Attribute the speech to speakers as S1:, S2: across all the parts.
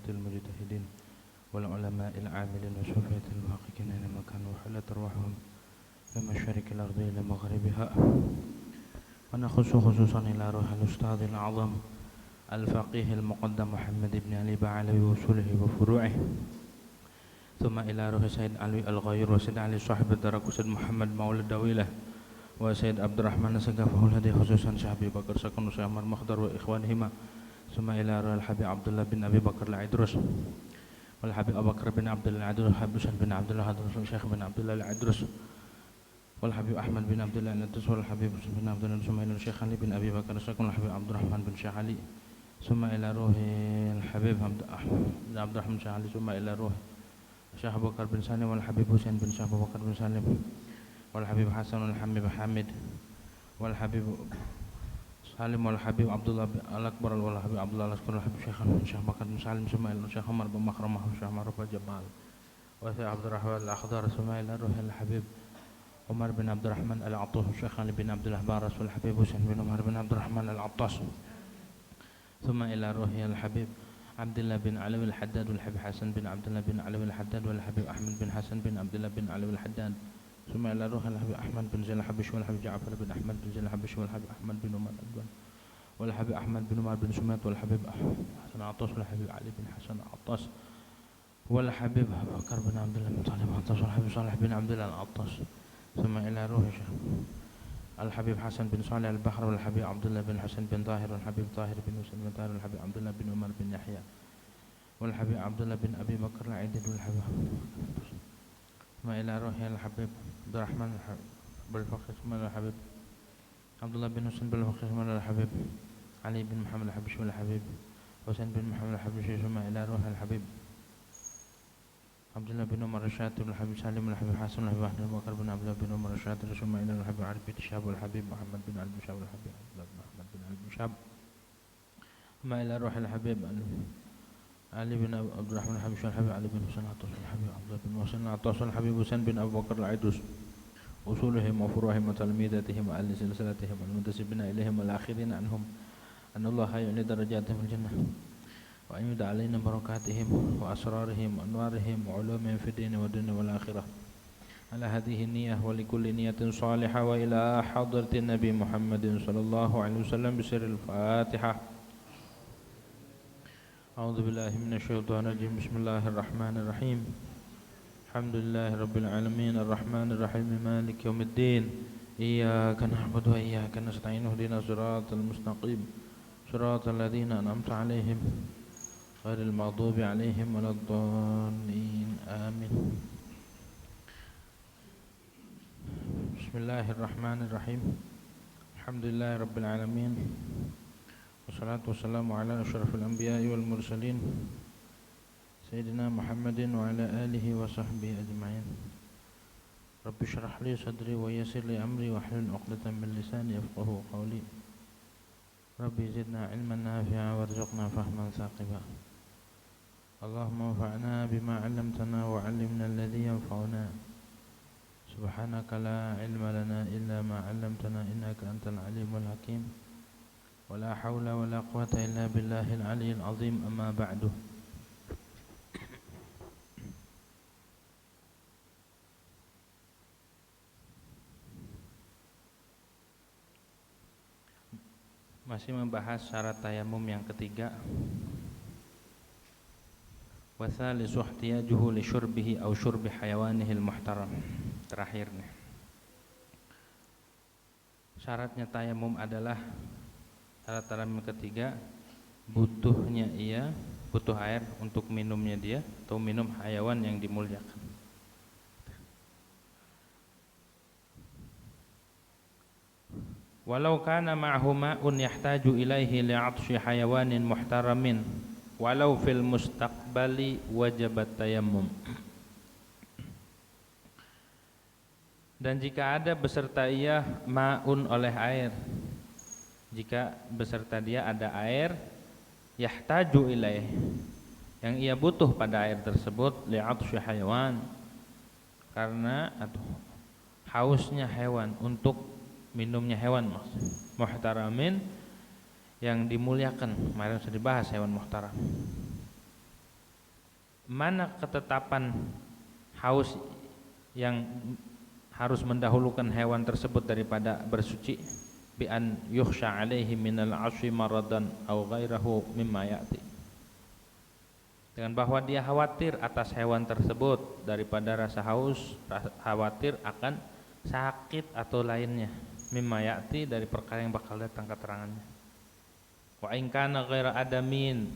S1: المجتهدين والعلماء العاملين وصوفية المحققين أينما كانوا وحلت أرواحهم من مشارق الأرض إلى مغربها. ونخص خصوصا إلى روح الأستاذ الأعظم الفقيه المقدم محمد بن علي بعلوي وصوله وفروعه، ثم إلى روح سيد علي الغير وسيد علي صاحب الدرك وسيد محمد مولى الدويلة وسيد عبد الرحمن السقاف الهدي خصوصا شعبي بكر سكن وسيد عمر مخدر وإخوانهما، ثم إلى روح الحبيب عبد الله بن أبي بكر العيدروس والحبيب أبو بكر بن عبد الله العيدروس والحبيب حسين بن عبد الله العيدروس والشيخ بن عبد الله العيدروس والحبيب أحمد بن عبد الله العيدروس والحبيب حسين بن عبد الله، ثم إلى الشيخ علي بن أبي بكر السكن والحبيب عبد الرحمن بن شيخ علي، ثم إلى روح الحبيب عبد الرحمن بن شيخ علي، ثم إلى روح الشيخ أبو بكر بن سالم والحبيب حسين بن شيخ أبو بكر بن سالم والحبيب حسن والحبيب حامد والحبيب سالم والحبيب عبد الله الأكبر والحبيب عبد الله الأصغر والحبيب شيخ بكر بن سالم، ثم إلى الشيخ عمر بن مخرمة والشيخ معروف جمال والشيخ عبد الرحمن الأخضر، ثم إلى روح الحبيب عمر بن عبد الرحمن العطوس والشيخ علي بن عبد الله بارس والحبيب حسين بن عمر بن عبد الرحمن العطاس، ثم إلى روح الحبيب عبد الله بن علوي الحداد والحبيب حسن بن عبد الله بن علوي الحداد والحبيب أحمد بن حسن بن عبد الله بن علوي الحداد، ثم إلى روح الحبيب أحمد بن زين الحبشي والحبيب جعفر بن أحمد بن زين الحبشي والحبيب أحمد بن عمر والحبيب أحمد بن عمر بن سميت والحبيب حسن عطاس والحبيب علي بن حسن عطاس والحبيب بكر بن عبد الله بن طالب عطاس والحبيب صالح بن عبد الله العطاس، ثم إلى روح الحبيب حسن بن صالح البحر والحبيب عبد الله بن حسن بن طاهر والحبيب طاهر بن حسين بن طاهر والحبيب عبد الله بن عمر بن يحيى والحبيب عبد الله بن أبي بكر العيدد والحبيب، ثم إلى روح الحبيب عبد الرحمن بالفقيه، ثم إلى الحبيب عبد الله بن حسين بالفقيه، ثم إلى الحبيب علي بن محمد الحبشي والحبيب حسين بن محمد الحبشي، ثم إلى روح الحبيب عبد الله بن عمر الشاطر والحبيب سالم والحبيب حسن والحبيب أحمد بن بكر بن عبد الله بن عمر الشاطر، ثم إلى الحبيب عارف بن شهاب والحبيب محمد بن علي بن شهاب والحبيب عبد الله بن محمد بن علي بن شهاب، ثم إلى روح الحبيب علي بن عبد الرحمن الحبشي والحبيب علي بن حسين العطاس والحبيب عبد الله بن حسين العطاس والحبيب حسين بن أبي بكر العيدروس، أصولهم وفروعهم وتلميذاتهم وأهل سلسلتهم والمنتسبين إليهم والآخرين عنهم، أن الله يعلي درجاتهم في الجنة وأن يدع علينا بركاتهم وأسرارهم وأنوارهم وعلومهم في الدين والدنيا والآخرة على هذه النية ولكل نية صالحة، وإلى حضرة النبي محمد صلى الله عليه وسلم بسر الفاتحة. أعوذ بالله من الشيطان الرجيم. بسم الله الرحمن الرحيم. الحمد لله رب العالمين الرحمن الرحيم مالك يوم الدين، إياك نعبد وإياك نستعين اهدنا الصراط المستقيم صراط الذين أنعمت عليهم غير المغضوب عليهم ولا الضالين آمين. بسم الله الرحمن الرحيم. الحمد لله رب العالمين والصلاة والسلام على أشرف الأنبياء والمرسلين سيدنا محمد وعلى آله وصحبه أجمعين. رب اشرح لي صدري ويسر لي أمري واحلل عقدة من لساني يفقهوا قولي. ربي زدنا علما نافعا وارزقنا فهما ثاقبا. اللهم انفعنا بما علمتنا وعلمنا الذي ينفعنا. سبحانك لا علم لنا إلا ما علمتنا إنك أنت العليم الحكيم. ولا حول ولا قوة إلا بالله العلي العظيم. أما بعد. Masih membahas syarat tayamum yang ketiga. Wa thalithu ihtiyajuhu li syurbihi aw syurbi hayawanihi al-muhtaram. Terakhir nih. Syaratnya tayamum adalah syarat tayamum ketiga, butuh air untuk minumnya dia atau minum hayawan yang dimuliakan. Walau kana ma'hu ma'un yahtaju ilaihi li'atshi hayawanin muhtaramin walau fil mustaqbali wajabat tayammum. Dan jika ada beserta ia ma'un oleh air, jika beserta dia ada air, yahtaju ilaih, yang ia butuh pada air tersebut, li'atshi hayawan, karena hausnya hewan, untuk minumnya hewan, muhtaramin, yang dimuliakan. Kemarin sudah dibahas hewan muhtaram.
S2: mana ketetapan haus yang harus mendahulukan hewan tersebut daripada bersuci? Bi an yukhsha alaihi minal 'ashri maradan aw ghairahu mimma ya'ti, dengan bahwa dia khawatir atas hewan tersebut daripada rasa haus, khawatir akan sakit atau lainnya, mimma ya'ti dari perkara yang bakal datang keterangannya. Wa in kana ghaira adamin,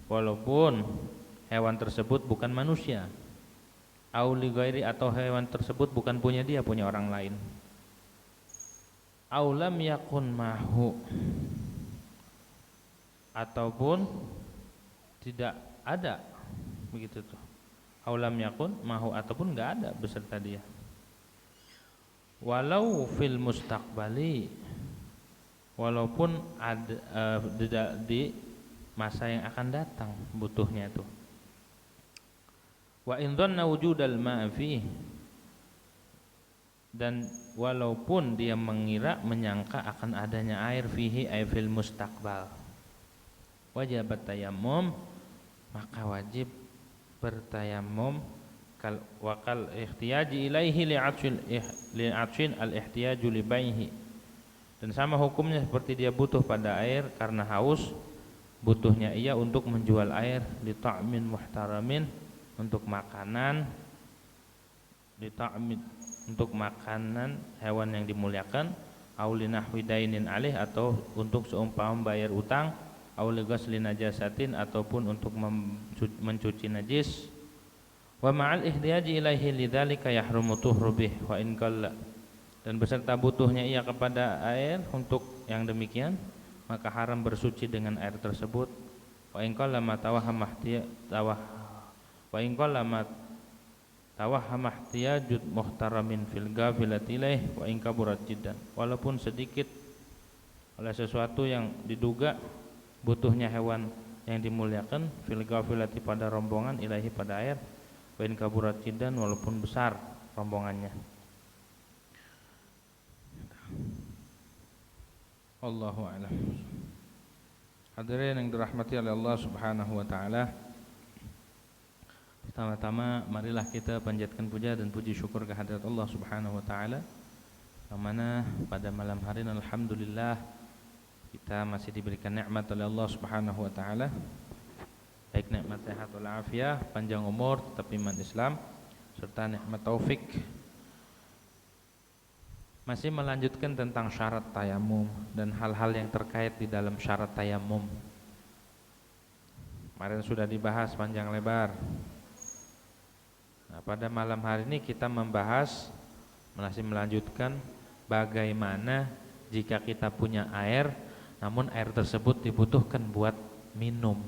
S2: walaupun hewan tersebut bukan manusia, au li ghairi, atau hewan tersebut bukan punya dia, punya orang lain. Au lam yakun mahu, ataupun tidak ada, begitu tuh. Au lam yakun mahu, ataupun enggak ada beserta dia. Walau fil mustaqbali, walaupun ada di masa yang akan datang butuhnya itu. Wa in dhanna wujudal ma'a fihi, dan walaupun dia mengira, menyangka akan adanya air, fihi ay fil mustaqbal, wajib tayammum, maka wajib bertayamum. Kal wakal ihtiyaji ilaihi li'atsin al ihtiyaju li baihi, dan sama hukumnya seperti dia butuh pada air karena haus, butuhnya ia untuk menjual air, li ta'min muhtaramin, untuk makanan, li ta'min, untuk makanan hewan yang dimuliakan, au li nahwi dainin alih, atau untuk seumpama bayar utang, au li ghasli najasatin, ataupun untuk mencuci najis. Wa ma'al ihtiyaji ilaihi lidzalika yahrumu tuhru bih wa in qalla, dan beserta butuhnya ia kepada air untuk yang demikian, maka haram bersuci dengan air tersebut. Wa in qalla ma tawahhama ihtiyajut muhtaramin fil ghafilati ilaih wa in kaburat jiddan, walaupun sedikit oleh sesuatu yang diduga butuhnya hewan yang dimuliakan, fil ghafilati pada rombongan, ilahi pada air, wa in kaburat jiddan, walaupun besar rombongannya. Allahu a'lam. Hadirin yang dirahmati oleh Allah Subhanahu wa taala, pertama-tama marilah kita panjatkan puja dan puji syukur kehadirat Allah Subhanahu wa taala, yang mana pada malam hari ini alhamdulillah kita masih diberikan nikmat oleh Allah Subhanahu wa taala, baik nikmat sehat wal afiah, panjang umur, tetap iman Islam, serta nikmat taufik. Masih melanjutkan tentang syarat tayamum dan hal-hal yang terkait di dalam syarat tayamum. Kemarin sudah dibahas panjang lebar. Nah, pada malam hari ini kita membahas, masih melanjutkan bagaimana jika kita punya air, namun air tersebut dibutuhkan buat minum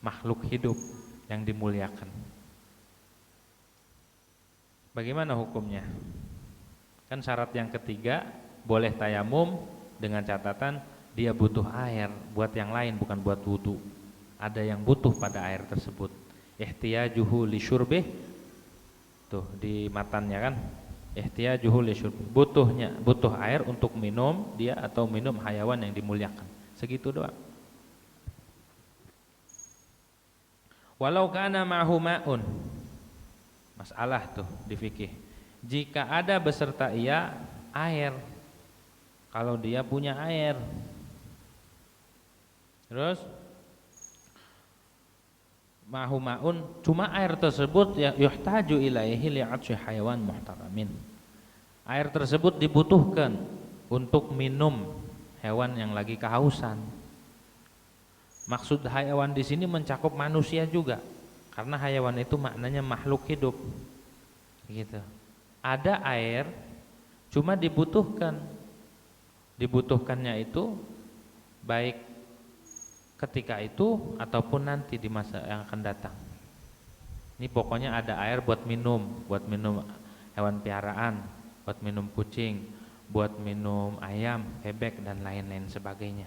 S2: makhluk hidup yang dimuliakan. Bagaimana hukumnya? Kan syarat yang ketiga, boleh tayamum dengan catatan dia butuh air buat yang lain, bukan buat wudu. Ada yang butuh pada air tersebut. Ihtiyajuhu li syurbih, tuh di matannya kan, ihtiyajuhu li syurbih, butuh air untuk minum dia atau minum hayawan yang dimuliakan. Segitu doang. Walau kana ma'hu ma'un, masalah tuh di fikih. Jika ada beserta ia air, kalau dia punya air, terus ma'hu ma'un, cuma air tersebut ya yuhtaju ilaihi li'atshi hayawan muhtaramin, air tersebut dibutuhkan untuk minum hewan yang lagi kehausan. Maksud hayawan di sini mencakup manusia juga, karena hayawan itu maknanya makhluk hidup, gitu. Ada air, cuma dibutuhkannya itu baik ketika itu ataupun nanti di masa yang akan datang. Ini pokoknya ada air buat minum hewan piaraan, buat minum kucing, buat minum ayam, bebek dan lain-lain sebagainya.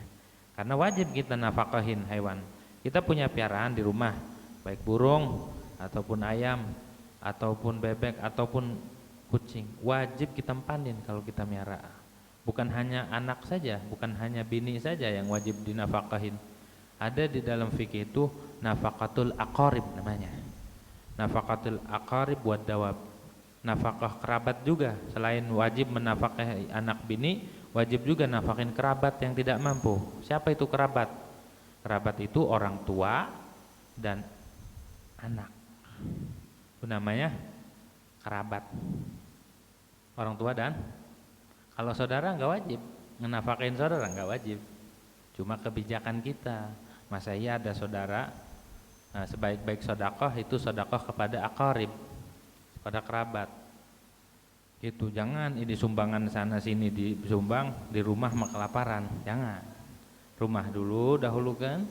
S2: Karena wajib kita nafkahin hewan. Kita punya piaraan di rumah, baik burung ataupun ayam ataupun bebek ataupun kucing, wajib kita empanin kalau kita miara. Bukan hanya anak saja, bukan hanya bini saja yang wajib dinafkahin. Ada di dalam fikih itu nafaqatul aqarib namanya. Nafaqatul aqarib buat dawab. Nafkah kerabat juga, selain wajib menafkahi anak bini, wajib juga nafkahin kerabat yang tidak mampu. Siapa itu kerabat? Kerabat itu orang tua dan anak. Itu namanya kerabat. Orang tua dan kalau saudara nggak wajib, ngenafkahin saudara nggak wajib. Cuma kebijakan kita. Masa iya ada saudara, nah, sebaik-baik sedekah itu sedekah kepada aqarib, pada kerabat. Gitu, jangan ini sumbangan sana sini disumbang, di rumah mah kelaparan. Jangan. Rumah dulu dahulukan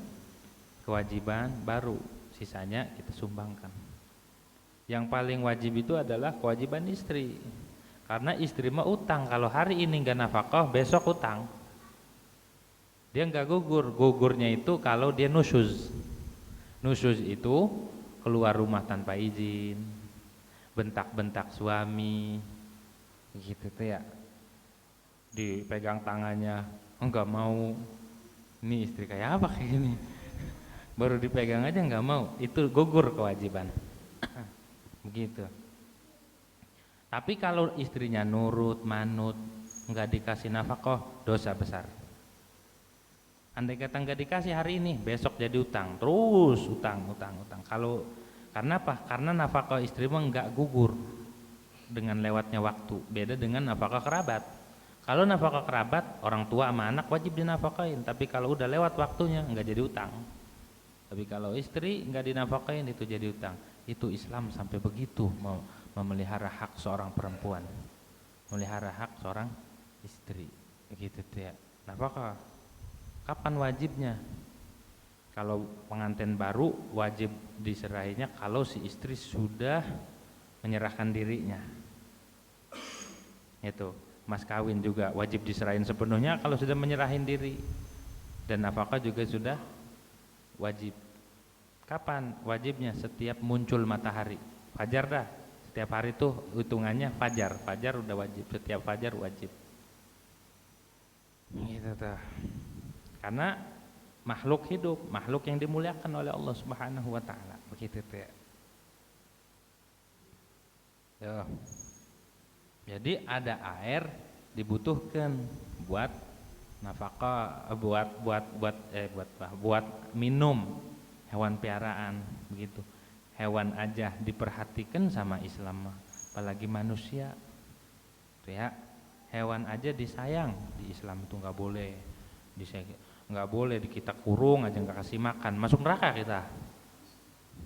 S2: kewajiban, baru sisanya kita sumbangkan. Yang paling wajib itu adalah kewajiban istri. Karena istri mah utang, kalau hari ini enggak nafkah, besok utang. Dia enggak gugur. Gugurnya itu kalau dia nusyuz. Nusyuz itu keluar rumah tanpa izin, bentak-bentak suami, gitu tuh ya, dipegang tangannya, enggak mau, ini istri kayak apa kayak gini, baru dipegang aja enggak mau, itu gugur kewajiban. Begitu. Tapi kalau istrinya nurut, manut, enggak dikasih nafkah, dosa besar. Andai kata enggak dikasih hari ini, besok jadi utang, terus utang. Kalau karena apa? Karena nafkah istri mah enggak gugur dengan lewatnya waktu. Beda dengan nafkah kerabat. Kalau nafkah kerabat, orang tua sama anak wajib dinafkahin, tapi kalau udah lewat waktunya enggak jadi utang. Tapi kalau istri enggak dinafkahin itu jadi utang. Itu Islam sampai begitu memelihara hak seorang perempuan, memelihara hak seorang istri. Begitu tuh ya. Nafkah kapan wajibnya? Kalau pengantin baru wajib diserahinya kalau si istri sudah menyerahkan dirinya. Itu mas kawin juga wajib diserahin sepenuhnya kalau sudah menyerahin diri. Dan nafkah juga sudah wajib. Kapan wajibnya? Setiap muncul matahari. Fajar dah. Setiap hari tuh hitungannya fajar. Fajar udah wajib. Setiap fajar wajib. Gitu tuh. Karena makhluk hidup, makhluk yang dimuliakan oleh Allah Subhanahu wa taala. Begitu tuh ya. Yo. Jadi ada air dibutuhkan buat nafkah, buat minum hewan piaraan begitu. Hewan aja diperhatikan sama Islam, apalagi manusia. Tuh ya. Hewan aja disayang di Islam itu nggak boleh nggak boleh kita kurung aja, nggak kasih makan, masuk neraka kita.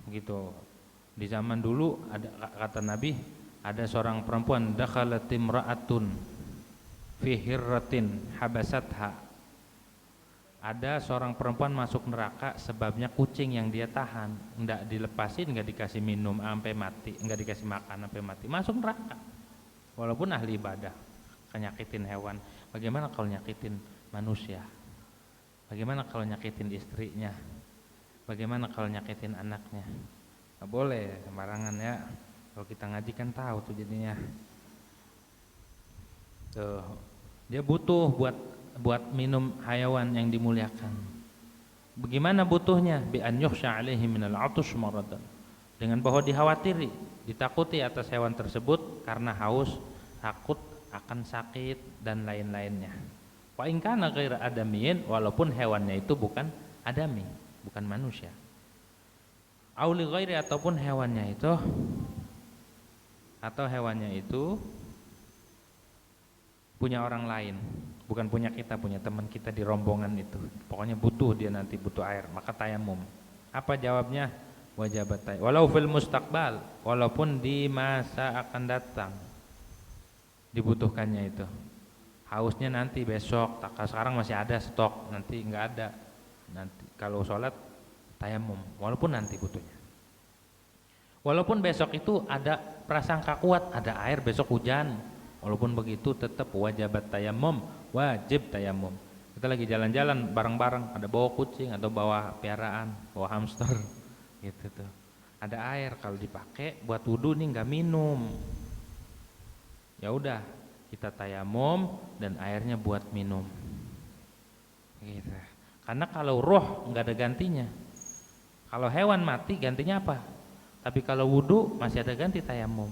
S2: Begitu. Di zaman dulu ada kata Nabi, ada seorang perempuan, dakhalat imra'atun fi hirratin habasatha. Ada seorang perempuan masuk neraka sebabnya kucing yang dia tahan, enggak dilepasin, enggak dikasih minum sampai mati, enggak dikasih makan sampai mati, masuk neraka. Walaupun ahli ibadah, nyakitin hewan. Bagaimana kalau nyakitin manusia? Bagaimana kalau nyakitin istrinya? Bagaimana kalau nyakitin anaknya? Nggak boleh sembarangan ya. Kalau kita ngaji kan tahu tuh jadinya. Tuh, dia butuh buat minum hayawan yang dimuliakan. Bagaimana butuhnya? Bi an yukhsha alaihi minal atash maradan. Dengan bahwa dikhawatiri, ditakuti atas hewan tersebut karena haus, takut akan sakit dan lain-lainnya. Wa in kana ghaira adamiyin, walaupun hewannya itu bukan adami, bukan manusia. Auli ghairi, ataupun hewannya itu punya orang lain, bukan punya kita, punya teman kita di rombongan itu. Pokoknya butuh, dia nanti butuh air, maka tayamum. Apa jawabnya? Wajibat tayamum. Walau fil mustaqbal, walaupun di masa akan datang dibutuhkannya itu. Hausnya nanti besok, sekarang masih ada stok, nanti enggak ada. Nanti kalau sholat tayamum, walaupun nanti butuhnya. Walaupun besok itu ada prasangka kuat, ada air, besok hujan. Walaupun begitu tetap wajibat tayamum, wajib tayamum. Kita lagi jalan-jalan bareng-bareng, ada bawa kucing atau bawa piaraan, bawa hamster, gitu tuh. Ada air, kalau dipakai buat wudu nih nggak minum. Ya udah, kita tayamum dan airnya buat minum. Gitu. Karena kalau roh nggak ada gantinya. Kalau hewan mati gantinya apa? Tapi kalau wudu masih ada ganti tayamum.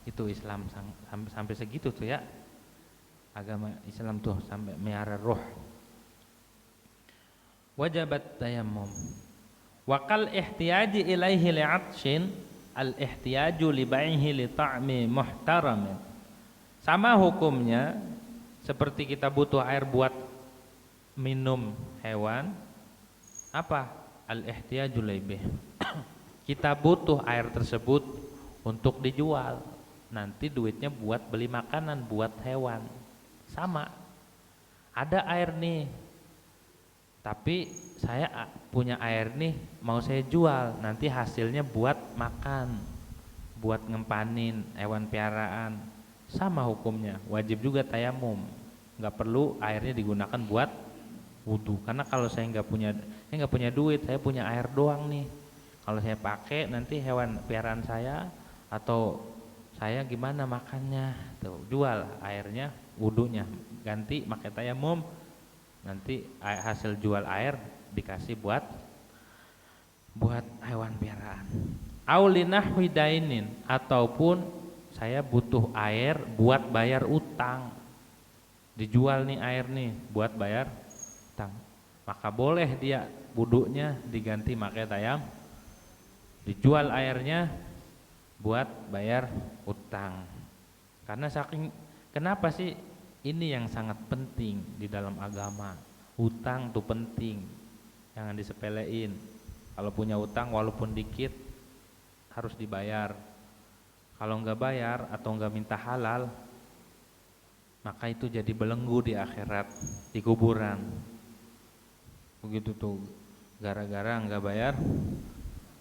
S2: Itu Islam sampai segitu tuh ya. Agama Islam tuh sampai melihara roh. Wajabat tayamum. Wakal ihtiyaji ilaihi li'atshin al-ihtiyaju li baihi li ta'mi muhtaramin. Sama hukumnya seperti kita butuh air buat minum hewan. Apa? Al-ihtiyaju laibih. Kita butuh air tersebut untuk dijual. Nanti duitnya buat beli makanan buat hewan. Sama. Ada air nih. Tapi saya punya air nih, mau saya jual, nanti hasilnya buat makan, buat ngempanin hewan piaraan. Sama hukumnya, wajib juga tayamum. Nggak perlu airnya digunakan buat wudu. Karena kalau saya nggak punya duit, saya punya air doang nih. Kalau saya pakai nanti hewan piaraan saya atau saya gimana makannya? Tuh, jual airnya, wudunya, ganti pakai tayamum. Nanti hasil jual air dikasih buat hewan piaraan. Aulinah widainin, ataupun saya butuh air buat bayar utang. Dijual nih air nih buat bayar utang. Maka boleh dia wudunya diganti pakai tayam. Dijual airnya buat bayar utang. Karena kenapa sih? Ini yang sangat penting di dalam agama. Utang tuh penting, jangan disepelein. Kalau punya utang walaupun dikit harus dibayar. Kalau nggak bayar atau nggak minta halal, maka itu jadi belenggu di akhirat, di kuburan. Begitu tuh, gara-gara nggak bayar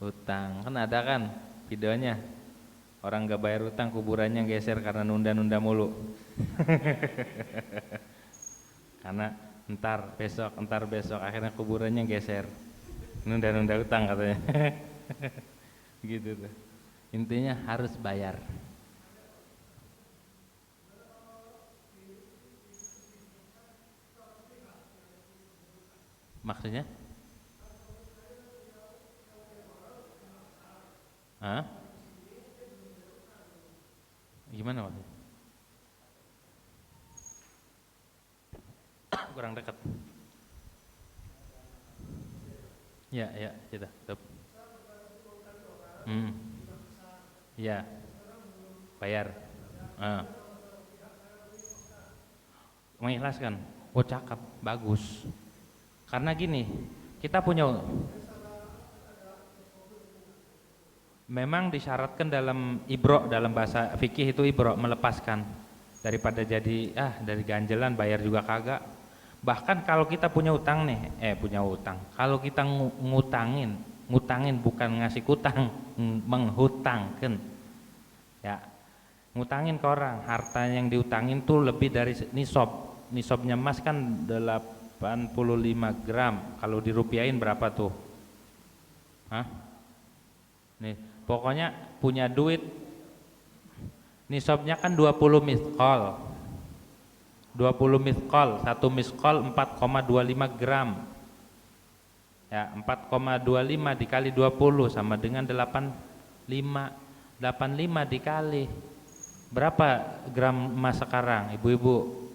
S2: utang. Kan ada kan videonya, orang nggak bayar utang kuburannya geser karena nunda-nunda mulu. Karena entar besok akhirnya kuburannya geser, nunda-nunda utang katanya. Gitu tuh. Intinya harus bayar. Maksudnya? Hah? Gimana maksudnya? Kurang dekat. Ya, kita. Ya. Bayar. Mengikhlaskan. Oh, cakep, bagus. Karena gini, kita punya memang disyaratkan dalam ibro, dalam bahasa fikih itu ibro, melepaskan daripada jadi dari ganjelan bayar juga kagak. Bahkan kalau kita punya utang nih, kalau kita ngutangin bukan ngasih utang, menghutangkan, ya, ngutangin ke orang, harta yang diutangin tuh lebih dari nisabnya emas kan 85 gram, kalau dirupiahin berapa tuh? Nih, pokoknya punya duit, nisabnya kan 20 miskol. 20 miskol, 1 miskol 4,25 gram. Ya, 4,25 dikali 20 sama dengan 85. 85 dikali berapa gram emas sekarang, ibu-ibu?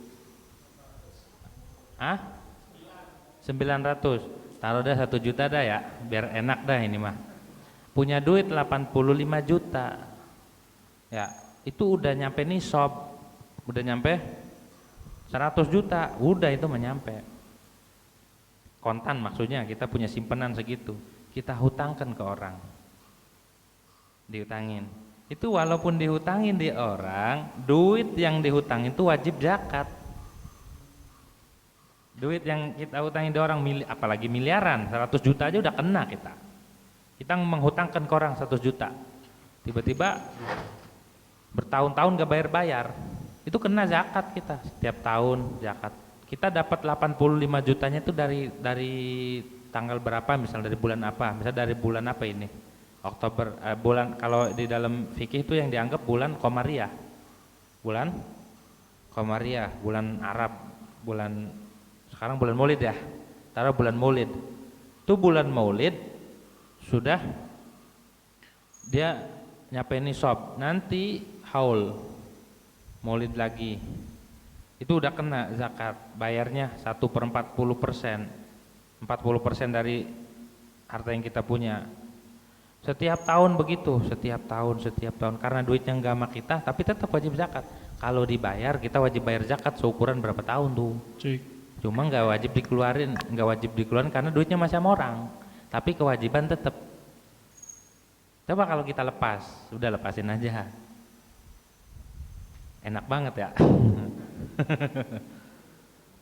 S2: 900. Taruh dah 1 juta dah ya, biar enak dah ini mah. Punya duit 85 juta. Ya, itu udah nyampe nisab. Udah nyampe 100 juta, udah itu menyampe. Kontan maksudnya, kita punya simpanan segitu, kita hutangkan ke orang. Dihutangin. Itu walaupun dihutangin di orang, duit yang dihutangin itu wajib zakat. Duit yang kita hutangin di orang, apalagi miliaran, 100 juta aja udah kena kita. Kita menghutangkan ke orang 100 juta. Tiba-tiba bertahun-tahun gak bayar-bayar. Itu kena zakat kita setiap tahun zakat. Kita dapat 85 jutanya itu dari tanggal berapa, misal dari bulan apa? Misal dari bulan apa ini? Oktober, bulan, kalau di dalam fikih itu yang dianggap bulan Komariah. Bulan Komariah, bulan Arab, sekarang bulan Maulid ya. taruh bulan Maulid. Itu bulan Maulid sudah dia nyampe nisab, nanti haul Maulid lagi. Itu udah kena zakat, bayarnya 1/40%, 40% dari harta yang kita punya. Setiap tahun begitu, setiap tahun, karena duitnya enggak sama kita, tapi tetap wajib zakat. Kalau dibayar, kita wajib bayar zakat seukuran berapa tahun tuh. Cuma enggak wajib dikeluarin, karena duitnya masih sama orang. Tapi kewajiban tetap. Coba kalau kita lepas, udah lepasin aja. Enak banget ya.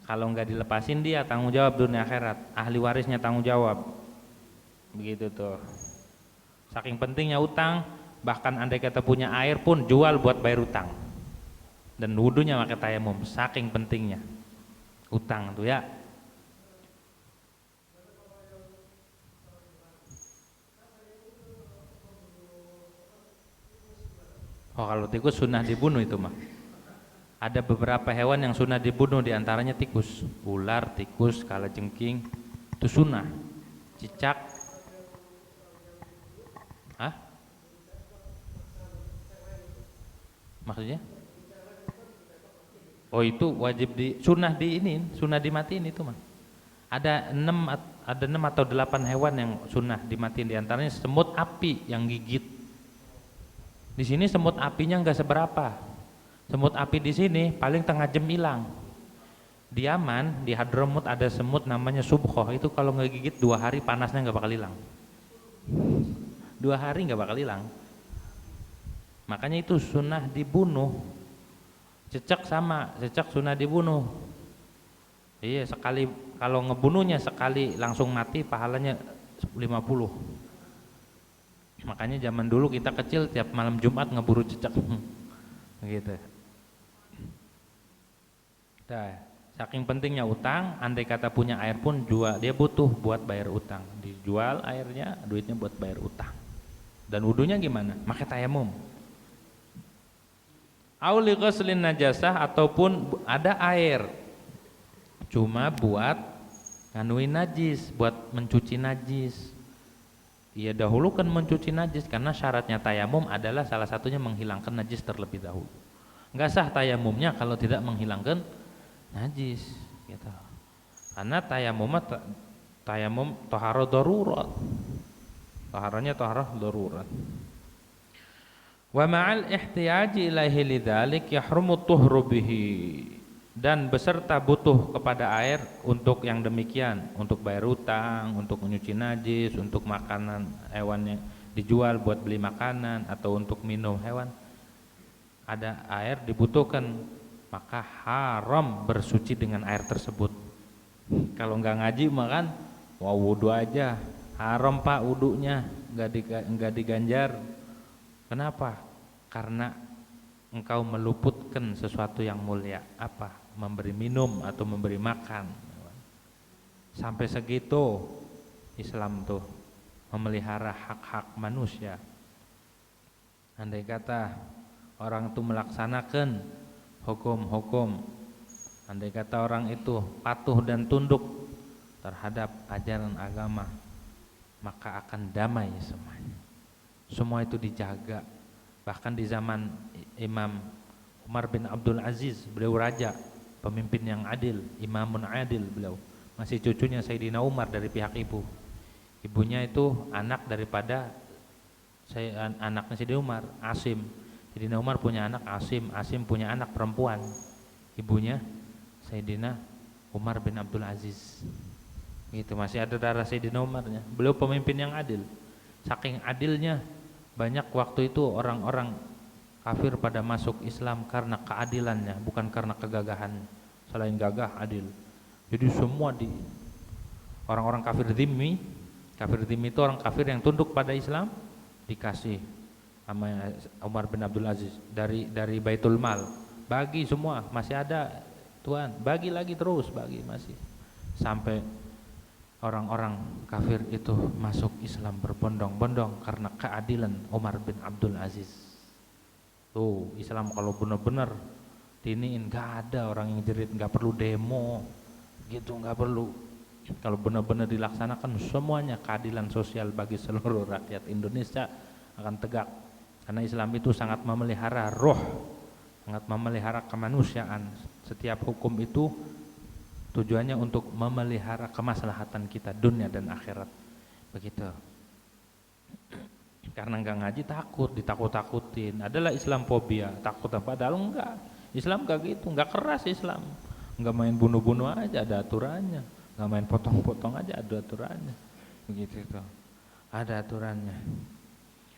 S2: Kalau enggak dilepasin dia tanggung jawab dunia akhirat, ahli warisnya tanggung jawab. Begitu tuh. Saking pentingnya utang, bahkan andai kata punya air pun jual buat bayar utang. Dan wudunya pakai tayamum, saking pentingnya utang tuh ya. Oh, kalau tikus sunnah dibunuh itu mah. Ada beberapa hewan yang sunnah dibunuh, diantaranya tikus, ular, tikus, kalajengking, itu sunnah. Cicak, hah? Maksudnya? Oh, itu wajib sunnah dimatiin itu mah. Ada 6 atau 8 hewan yang sunnah dimatiin, diantaranya semut api yang gigit. Di sini semut apinya enggak seberapa. Semut api di sini paling tengah jam hilang. Di Yaman, di Hadramut ada semut namanya subhoh. Itu kalau ngegigit 2 hari panasnya nggak bakal hilang. 2 hari nggak bakal hilang. Makanya itu sunnah dibunuh. Cecak sama, cecak sunnah dibunuh. Iya, sekali kalau ngebunuhnya sekali langsung mati, pahalanya 50. Makanya zaman dulu kita kecil tiap malam Jumat ngeburu cecak. Begitu. Nah, saking pentingnya utang, andai kata punya air pun jual, dia butuh buat bayar utang. Dijual airnya, duitnya buat bayar utang. Dan wudunya gimana? Pakai tayamum. Auli ghuslin najasah, ataupun ada air cuma buat nganuin najis, buat mencuci najis. Ia dahulukan mencuci najis karena syaratnya tayamum adalah salah satunya menghilangkan najis terlebih dahulu. Enggak sah tayamumnya kalau tidak menghilangkan najis gitu. Karena tayamum taharah darurat. Taharahnya taharah darurat. Wa ma'al ihtiyaji ilaihi lidzalik yahrumu tuhru bihi. Dan beserta butuh kepada air untuk yang demikian, untuk bayar utang, untuk menyuci najis, untuk makanan hewannya dijual buat beli makanan atau untuk minum hewan, ada air dibutuhkan, maka haram bersuci dengan air tersebut. Kalau nggak ngaji makan, wah wudu aja haram pak, wudunya nggak diganjar. Kenapa? Karena engkau meluputkan sesuatu yang mulia. Apa? Memberi minum atau memberi makan. Sampai segitu Islam tuh memelihara hak-hak manusia. Andai kata orang itu melaksanakan hukum-hukum, andai kata orang itu patuh dan tunduk terhadap ajaran agama, maka akan damai semuanya. Semua itu dijaga. Bahkan di zaman Imam Umar bin Abdul Aziz, beliau raja, pemimpin yang adil, imamun adil beliau. Masih cucunya Sayyidina Umar dari pihak ibu. Ibunya itu anak daripada anaknya Sayyidina Umar, Asim. Sayyidina Umar punya anak Asim, Asim punya anak perempuan. Ibunya Sayyidina Umar bin Abdul Aziz. Gitu, masih ada darah Sayyidina Umarnya. Beliau pemimpin yang adil. Saking adilnya, banyak waktu itu orang-orang kafir pada masuk Islam karena keadilannya, bukan karena kegagahan. Selain gagah, adil. Jadi semua orang-orang kafir dhimmi itu orang kafir yang tunduk pada Islam, dikasih sama Umar bin Abdul Aziz dari Baitul Mal. Bagi semua, masih ada Tuhan, bagi lagi terus, bagi masih. Sampai orang-orang kafir itu masuk Islam berbondong-bondong karena keadilan Umar bin Abdul Aziz. Tuh, Islam kalau benar-benar diniin, gak ada orang yang jerit, gak perlu demo gitu, gak perlu Kalau benar-benar dilaksanakan semuanya, keadilan sosial bagi seluruh rakyat Indonesia akan tegak. Karena Islam itu sangat memelihara roh, sangat memelihara kemanusiaan. Setiap hukum itu tujuannya untuk memelihara kemaslahatan kita dunia dan akhirat. Begitu. Karena enggak ngaji takut, ditakut-takutin. Adalah Islamfobia, takut apa? Padahal enggak. Islam enggak gitu, enggak keras Islam. Enggak main bunuh-bunuh aja, ada aturannya. Enggak main potong-potong aja, ada aturannya. Begitu itu. Ada aturannya.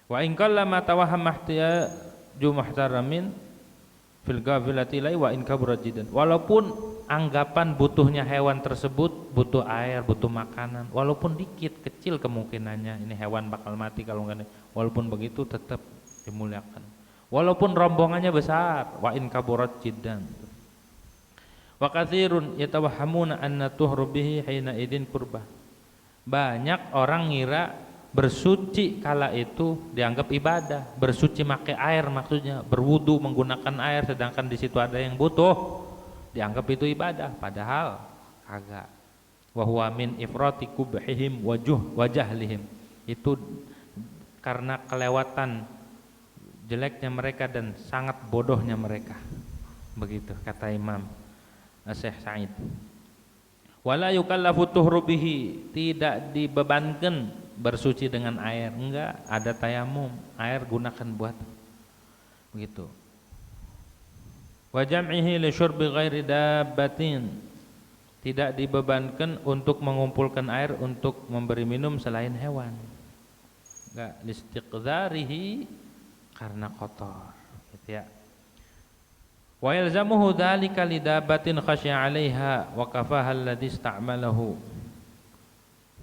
S2: Wa in kallama tawahham ihtiyaju muhtaramin fil ghafilati lai wa in kabura jiddan. Walaupun anggapan butuhnya hewan tersebut butuh air, butuh makanan, walaupun dikit, kecil kemungkinannya ini hewan bakal mati kalau enggak, walaupun begitu tetap dimuliakan. Walaupun rombongannya besar, wa in kaburat jiddan. Wa katsirun yatawahhamuna anna tuhru bihi hina idin qurbah. Banyak orang ngira bersuci kala itu dianggap ibadah. Bersuci pakai air maksudnya, berwudu menggunakan air, sedangkan di situ ada yang butuh, dianggap itu ibadah, padahal kagak. Wa huwa min ifrati kubhihim wajahlihim. Itu karena kelewatan jeleknya mereka dan sangat bodohnya mereka. Begitu kata Imam Syekh Sa'id. Wala yukallafu tuhru bihi, tidak dibebankan bersuci dengan air, enggak, ada tayamum, air gunakan buat begitu. Wa jam'ihi li syurbi ghairi dabbatin, tidak dibebankan untuk mengumpulkan air untuk memberi minum selain hewan. Enggak, listiqdzarihi, karena kotor gitu ya. Wa yalzamuhu dzalika lidabbatin khasya 'alaiha wa kafaha alladhi ista'malahu.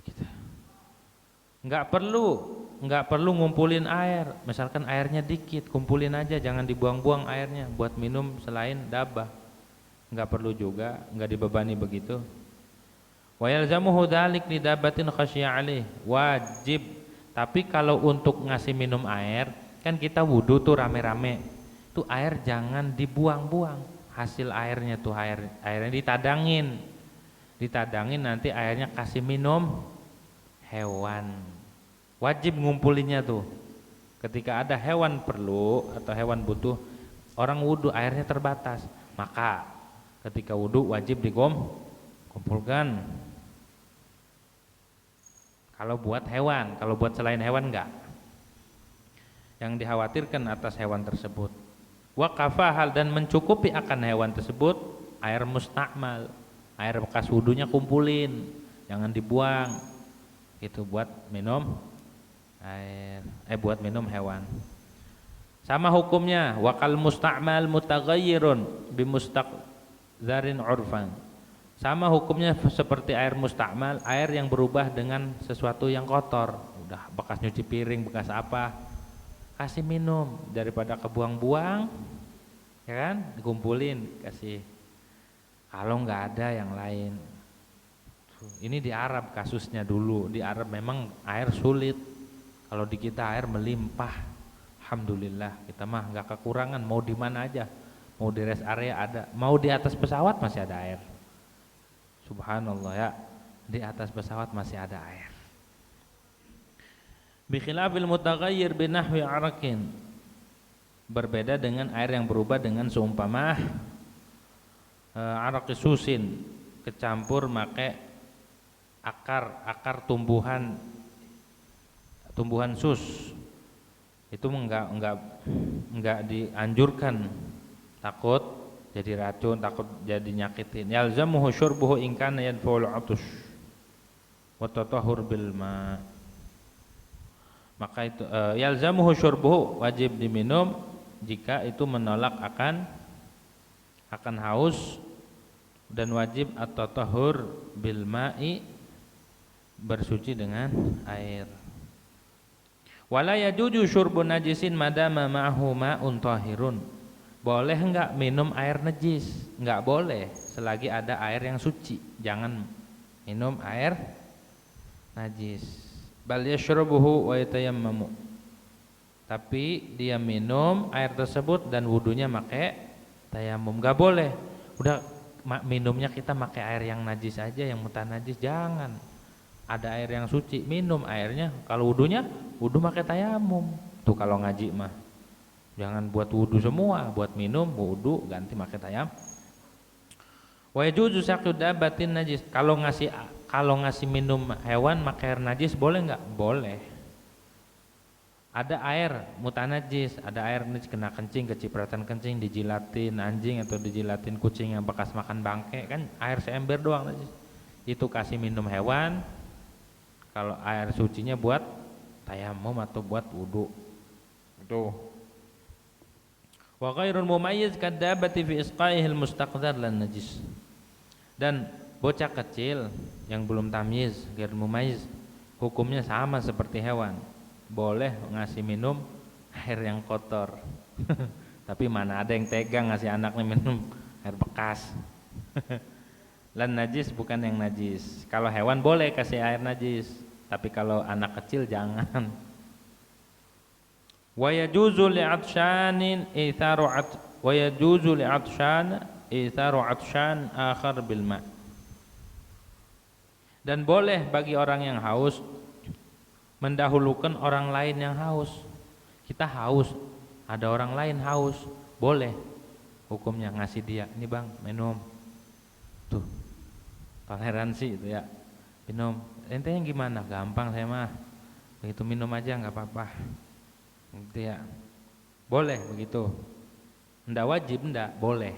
S2: Gitu. Enggak perlu ngumpulin air. Misalkan airnya dikit, kumpulin aja, jangan dibuang-buang airnya buat minum selain dabah. Enggak perlu juga, enggak dibebani begitu. Wa yalzamuhu dzalik lidabbatin khasya 'alaihi, wajib. Tapi kalau untuk ngasih minum air, kan kita wudu tuh rame-rame. Tuh air jangan dibuang-buang, hasil airnya tuh airnya ditadangin nanti airnya kasih minum hewan. Wajib ngumpulinnya tuh. Ketika ada hewan perlu atau hewan butuh, orang wudu airnya terbatas, maka ketika wudu wajib dikumpulkan. Kalau buat hewan, kalau buat selain hewan enggak. Yang dikhawatirkan atas hewan tersebut. Wa kafahal, dan mencukupi akan hewan tersebut air mustakmal, air bekas wudunya kumpulin, jangan dibuang. Itu buat minum air, buat minum hewan. Sama hukumnya, wakal mustakmal mutaghayyirun bimustaqdzarin urfan. Sama hukumnya seperti air mustakmal, air yang berubah dengan sesuatu yang kotor, udah bekas nyuci piring, bekas apa, kasih minum daripada kebuang-buang, ya kan, dikumpulin kasih. Kalau nggak ada yang lain, ini di Arab kasusnya dulu. Di Arab memang air sulit, kalau di kita air melimpah, alhamdulillah. Kita mah nggak kekurangan, mau di mana aja, mau di rest area ada, mau di atas pesawat masih ada air. Subhanallah ya, di atas pesawat masih ada air. Bikhilafil mutaghayyir binahwi arakin, berbeda dengan air yang berubah dengan seumpama araq susin, kecampur make akar tumbuhan sus. Itu enggak dianjurkan, takut jadi racun, takut jadi nyakitin. Yalzamuhu syurbuhu in kana yadfa'ul 'atash wa tatahhur bil ma. Maka itu yalzamuhu syurbuhu, wajib diminum jika itu menolak akan haus, dan wajib at-tatahhur bil ma'i, bersuci dengan air. Wala yajuzu syurbun najisin madama ma'hu ma'un tahirun. Boleh enggak minum air najis? Enggak boleh selagi ada air yang suci. Jangan minum air najis. Bal yashrabuhu wa yatayammamu. Tapi dia minum air tersebut dan wudunya make tayamum. Enggak boleh. Udah minumnya kita pakai air yang najis aja, yang mutanajis jangan. Ada air yang suci, minum airnya. Kalau wudunya, wudu pakai tayamum. Tuh kalau ngaji mah. Jangan buat wudu semua, buat minum, wudu ganti pakai tayamum. Wa yajuzu saqyu dabbatin najis. Kalau ngasih minum hewan pakai air najis boleh enggak? Boleh. Ada air mutanajis, ada air ini kena kencing, kecipratan kencing, dijilatin anjing atau dijilatin kucing yang bekas makan bangke, kan air seember doang najis. Itu kasih minum hewan. Kalau air sucinya buat tayamum atau buat wudu. Itu. Wa ghairul mumayyiz kadabati fi isqa'ihil mustaqdar lan najis. Dan bocah kecil yang belum tamyiz, ghairul mumayyiz, hukumnya sama seperti hewan. Boleh ngasih minum air yang kotor. Tapi mana ada yang tegang ngasih anaknya minum air bekas. Lan najis bukan yang najis. Kalau hewan boleh kasih air najis, tapi kalau anak kecil jangan. Wa yajuzu li'atshanin itharu wa yajuzu li'atshan itharu atshan akhar bil ma'. Dan boleh bagi orang yang haus mendahulukan orang lain yang haus. Kita haus, ada orang lain haus, boleh hukumnya ngasih dia, ini bang minum. Tuh toleransi itu ya, minum. Ente yang gimana? Gampang saya mah, begitu minum aja nggak apa-apa. Gitu ya, boleh begitu. Ndak wajib, ndak boleh.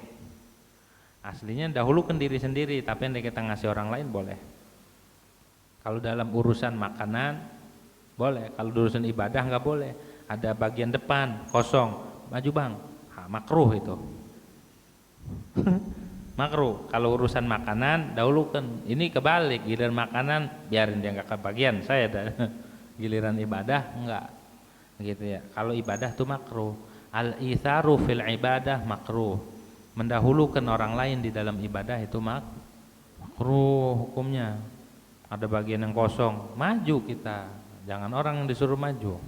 S2: Aslinya dahulukan diri sendiri, tapi yang kita ngasih orang lain boleh. Kalau dalam urusan makanan boleh, kalau urusan ibadah nggak boleh. Ada bagian depan kosong, maju bang, makruh itu. Makruh. Kalau urusan makanan dahulukan. Ini kebalik, giliran makanan biarin dia nggak kebagian. Saya ada giliran ibadah enggak, gitu ya. Kalau ibadah tuh makruh. Al-itharu fil ibadah makruh. Mendahulukan orang lain di dalam ibadah itu makruh hukumnya. Ada bagian yang kosong, maju kita. Jangan orang yang disuruh maju.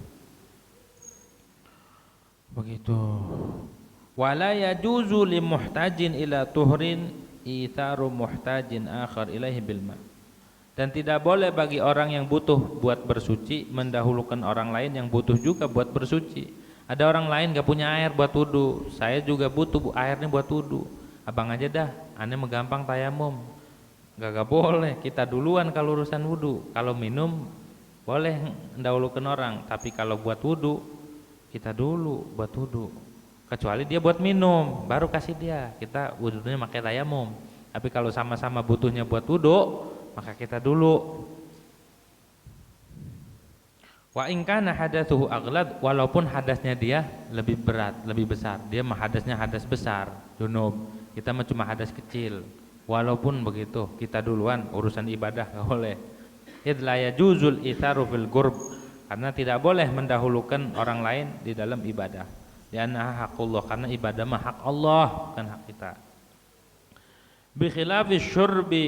S2: Begitu. Wala yajuzu li muhtajin ila tuhrin itharu muhtajin akhar ilaihi bil ma'. Dan tidak boleh bagi orang yang butuh buat bersuci mendahulukan orang lain yang butuh juga buat bersuci. Ada orang lain gak punya air buat wudu, saya juga butuh airnya buat wudu. Abang aja dah, aneh megampang tayamum. Gak boleh, kita duluan kalau urusan wudu. Kalau minum boleh mendahulukan orang, tapi kalau buat wudu kita dulu buat wudu. Kecuali dia buat minum, baru kasih dia. Kita wudunya pakai tayamum. Tapi kalau sama-sama butuhnya buat wudu, maka kita dulu. Wa in kana hadatsuhu aghlad, walaupun hadasnya dia lebih berat, lebih besar. Dia mah hadasnya hadas besar, junub. Kita mah cuma hadas kecil. Walaupun begitu, kita duluan urusan ibadah enggak boleh. Id la yajuzul itharu fil qurb, karena tidak boleh mendahulukan orang lain di dalam ibadah. Lianna haqqullah, karena ibadah mah hak Allah bukan hak kita. Bi khilafi syurbi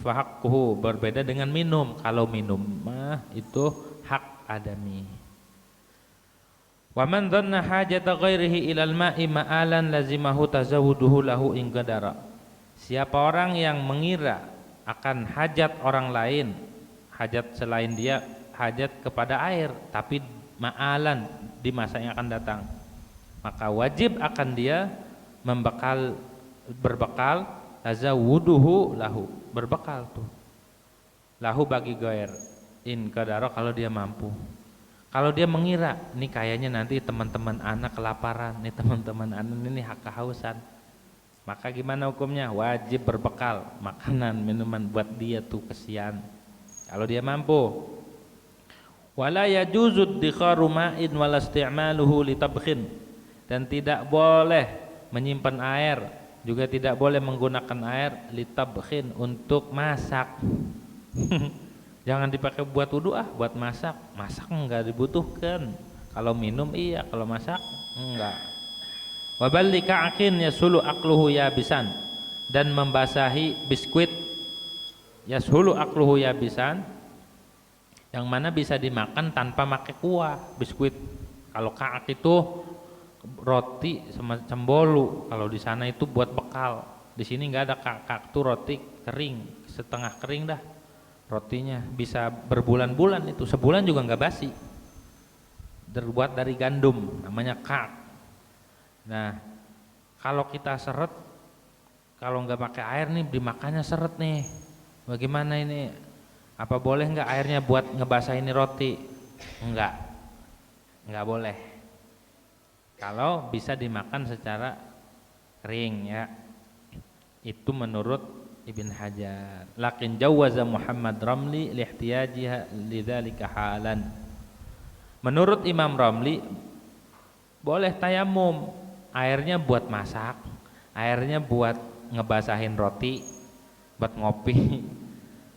S2: fa haqquhu, berbeda dengan minum. Kalau minum mah itu hak adami. Wa man dhanna hajata ghairihi ilal ma'i ma'alan lazimahu tazawuduhu lahu in qadara. Siapa orang yang mengira akan hajat orang lain, hajat selain dia, hajat kepada air, tapi ma'alan di masa yang akan datang, maka wajib akan dia berbekal tazawuduhu lahu, berbekal tuh lahu bagi gair in qadara, kalau dia mampu. Kalau dia mengira nih kayaknya nanti teman-teman anak kelaparan, nih teman-teman anak ini kehausan, maka gimana hukumnya? Wajib berbekal makanan minuman buat dia tuh, kesian kalau dia mampu. Wala yajuzu dikharu ma'in wala isti'maluhu litabkhin, dan tidak boleh menyimpan air, juga tidak boleh menggunakan air litabkhin, untuk masak. Jangan dipakai buat wudu, buat masak. Masak enggak dibutuhkan. Kalau minum iya, kalau masak enggak. Wa balli ka'akin yasulu aqluhu yabisan, dan membasahi biskuit yashulu aqluhu yabisan, yang mana bisa dimakan tanpa pakai kuah, biskuit. Kalau ka'ak itu roti semacam bolu, kalau di sana itu buat bekal. Di sini nggak ada kak tuh roti kering, setengah kering dah rotinya, bisa berbulan-bulan itu, sebulan juga nggak basi. Terbuat dari gandum, namanya kak. Nah, kalau kita seret, kalau nggak pakai air nih dimakannya seret nih. Bagaimana ini? Apa boleh nggak airnya buat ngebasahin roti? Nggak boleh. Kalau bisa dimakan secara kering ya. Itu menurut Ibn Hajar. Lakin jawaza Muhammad Ramli lihtiyajiha lidzalika halan. Menurut Imam Ramli boleh tayamum, airnya buat masak, airnya buat ngebasahin roti, buat ngopi.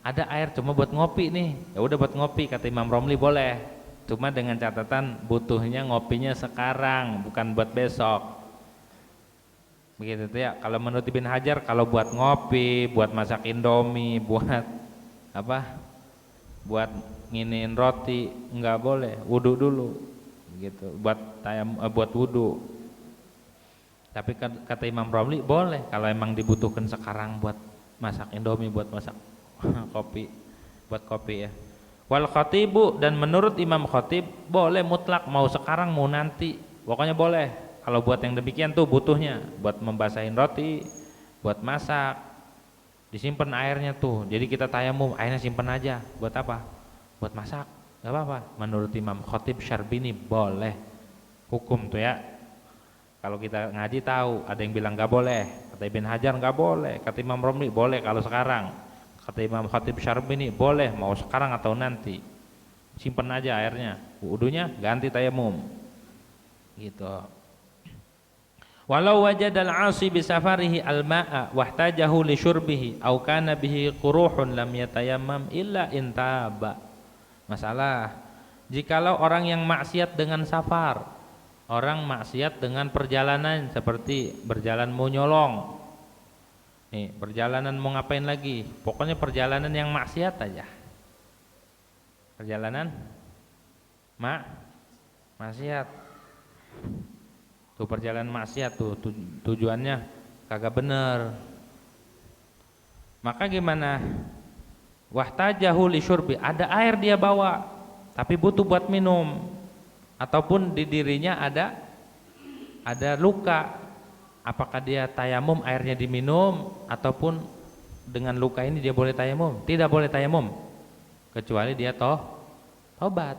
S2: Ada air cuma buat ngopi nih, ya udah buat ngopi kata Imam Ramli boleh. Cuma dengan catatan butuhnya ngopinya sekarang, bukan buat besok. Begitu tuh ya. Kalau menurut Ibn Hajar kalau buat ngopi, buat masak indomie, buat apa? Buat nginin roti nggak boleh, wudu dulu. Gitu. Buat wudu. Tapi kata Imam Romli boleh kalau emang dibutuhkan sekarang buat masak indomie, buat masak kopi, buat kopi ya. Wal khatibu, dan menurut Imam Khatib boleh mutlak, mau sekarang mau nanti, pokoknya boleh. Kalau buat yang demikian tuh butuhnya buat membasahin roti, buat masak, disimpan airnya tuh. Jadi kita tayamum, airnya simpan aja. Buat apa? Buat masak, nggak apa-apa. Menurut Imam Khatib Syarbini boleh. Hukum tuh ya. Kalau kita ngaji tahu, ada yang bilang nggak boleh. Kata Ibn Hajar nggak boleh. Kata Imam Romli boleh kalau sekarang. Kata Imam Khatib Syarbini boleh, mau sekarang atau nanti. Simpan aja airnya. Wudunya ganti tayamum. Gitu. Walau wajadal 'asi bi safarihi al-ma'a wahtajahu li syurbihi aw kana bihi quruhun lam yatayammam illa intaba. Masalah, jikalau orang yang maksiat dengan safar, orang maksiat dengan perjalanan seperti berjalan mau nyolong. Nih, perjalanan mau ngapain lagi? Pokoknya perjalanan yang maksiat aja. Perjalanan maksiat. Tuh perjalanan maksiat tuh tujuannya kagak bener. Maka gimana? Wahtajahu li syurbi, ada air dia bawa tapi butuh buat minum, ataupun di dirinya ada luka. Apakah dia tayamum airnya diminum, ataupun dengan luka ini dia boleh tayamum? Tidak boleh tayamum kecuali dia tobat.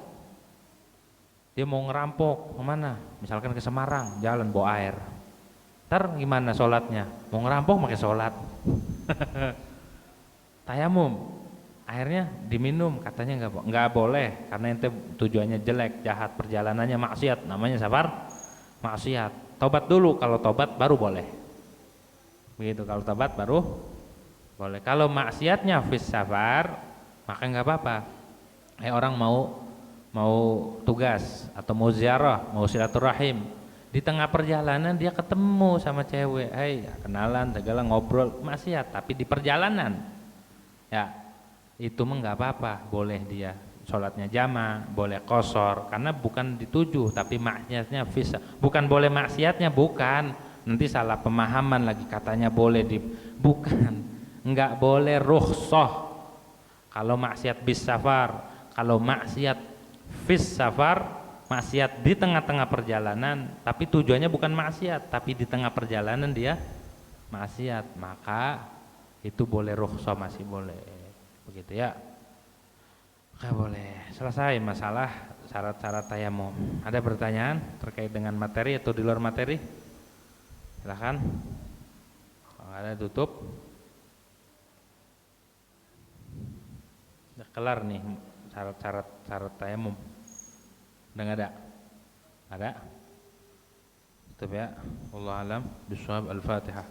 S2: Dia mau ngerampok kemana? Misalkan ke Semarang, jalan bawa air. Ntar gimana sholatnya? Mau ngerampok pakai sholat. Tayamum, airnya diminum, katanya nggak boleh karena itu tujuannya jelek, jahat, perjalanannya maksiat, namanya safar maksiat. Tobat dulu, kalau tobat baru boleh. Begitu, kalau tobat baru boleh. Kalau maksiatnya fis safar, maka nggak apa-apa. Orang mau tugas atau mau ziarah, mau silaturahim, di tengah perjalanan dia ketemu sama cewek, kenalan, segala ngobrol, maksiat, tapi di perjalanan, ya itu mah nggak apa-apa, boleh dia sholatnya jama, boleh qashar, karena bukan dituju, tapi maksiatnya fisa, bukan boleh maksiatnya, bukan, nanti salah pemahaman lagi, katanya boleh bukan, nggak boleh rukhsah kalau maksiat bis safar, kalau maksiat fis safar, maksiat di tengah-tengah perjalanan, tapi tujuannya bukan maksiat, tapi di tengah perjalanan dia maksiat, maka itu boleh rukhsah, masih boleh. Begitu ya. Oke, boleh. Selesai masalah syarat-syarat tayamum. Ada pertanyaan terkait dengan materi atau di luar materi? Silakan. Kalau ada tutup. Udah kelar nih syarat tayamum. Udah nggak ada? Ada? Tutup ya. Wallahu a'lam bishawab. Al-Fatihah.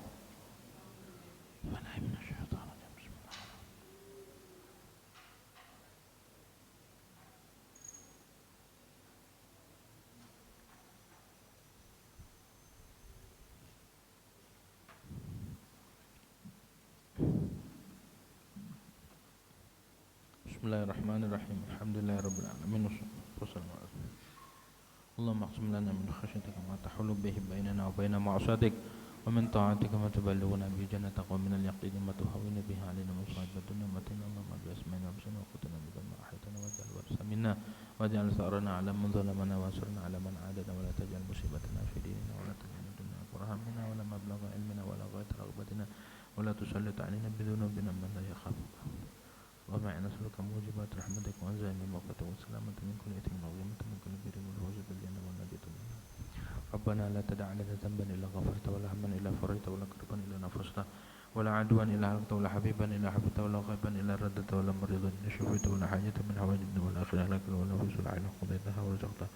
S2: Bismillahirrahmanirrahim. Alhamdulillahirabbil alamin. Allahumma aqsim lana min khashyatika ma tahulu bihi bainana wa baina ma'asatik,
S1: ومن طاعتك ما تبلغنا به جنتك ومن اليقين ما تهون به علينا مصائب الدنيا متنا اللهم بأسمائنا وبصرنا وقوتنا بما ما أحييتنا واجعل الوارث منا واجعل ثأرنا على من ظلمنا وانصرنا على من عادنا ولا تجعل مصيبتنا في ديننا ولا تجعل الدنيا أكبر همنا ولا مبلغ علمنا ولا غاية رغبتنا ولا تسلط علينا بذنوبنا من لا يخافك. اللهم إنا نسألك موجبات رحمتك وأنزل من مغفرتك والسلامة من كل إثم وغيمة من كل بر والفوز بالجنة والنجاة من النار. ربنا لا تدع لنا ذنبا إلا غفرته ولا هما إلا فرجته ولا كربا إلا نفسته ولا عدوا إلا هلكته ولا حبيبا إلا حبيبته ولا غيبا إلا ردته ولا مريضا إلا شفيته ولا حاجة من حوائج الدنيا والآخرة لك ولا فوز العين قضيتها ورزقتها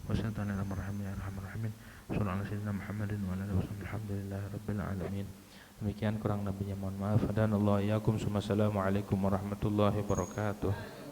S1: وسنت على الأمر الرحيم يا أرحم الراحمين. صلى على سيدنا محمد وعلى آله وسلم الحمد لله رب العالمين. Demikian kurang lebihnya mohon maaf. Hadanallahu iyyakum. Assalamualaikum warahmatullahi wabarakatuh.